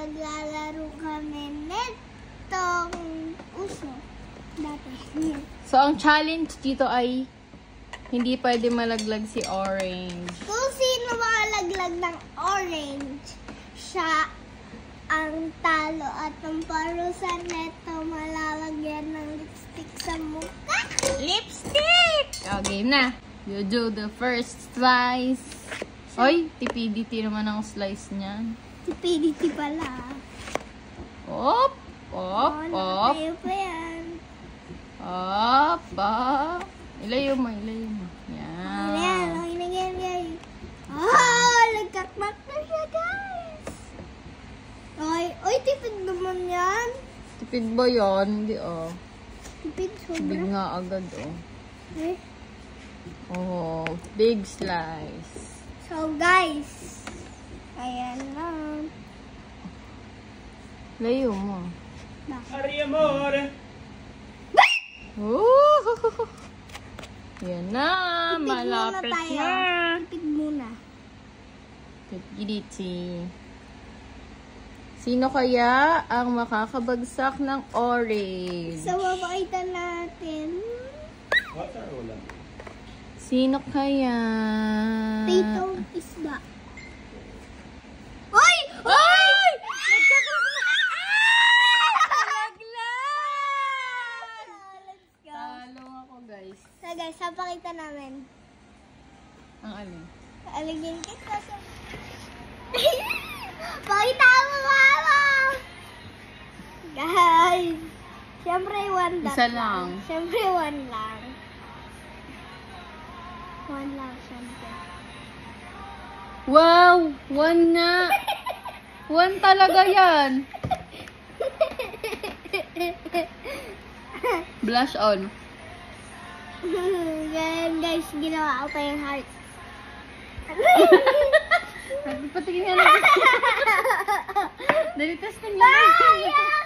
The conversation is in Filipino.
naglalaro kami netong uso. Dati. So, ang challenge dito ay hindi pwede malaglag si Orange. Kung sino makalaglag ng orange, siya ang talo at ang parusa neto malalagyan ng lipstick sa mukha. Lipstick! Oh, game na. You do the first slice. Oy, tipidity naman ang slice niyan. Stupidity pala. Op! Op! Op! Nakatayo pa yan. Op! Op! Ilayo mo, ilayo mo. Yan. Ayan, okay na yan, guys. Oh, nagkakmak na siya, guys. Okay. Oy, tipid naman yan. Tipid ba yun? Hindi, oh. Tipid, Big sobra. nga agad, oh. Eh? Oh, big slice. So, guys. Ayan lang. Layo mo. Bakit? Ooh! Yan na, Tipid malapit muna tayo. na. Tipid muna. Tipidity. Sino kaya ang makakabagsak ng orange? So, mapakita natin. What's our ulam? Sino kaya? Pitong isda. Oy! Ay! Let's go. Talo ako, guys. So, guys, papakita namin. Ang alin? Alagyan kita sa... Pakita mo, mama! Guys! Siyempre, one dot Isa lang. Siyempre, one lang. One lang, siyempre. Wow! One nga! One talaga yan! Blush on. Ganyan, guys, ginawa ko pa yung heart. Patingin nga lang. Dali, testing lang. Ayaw!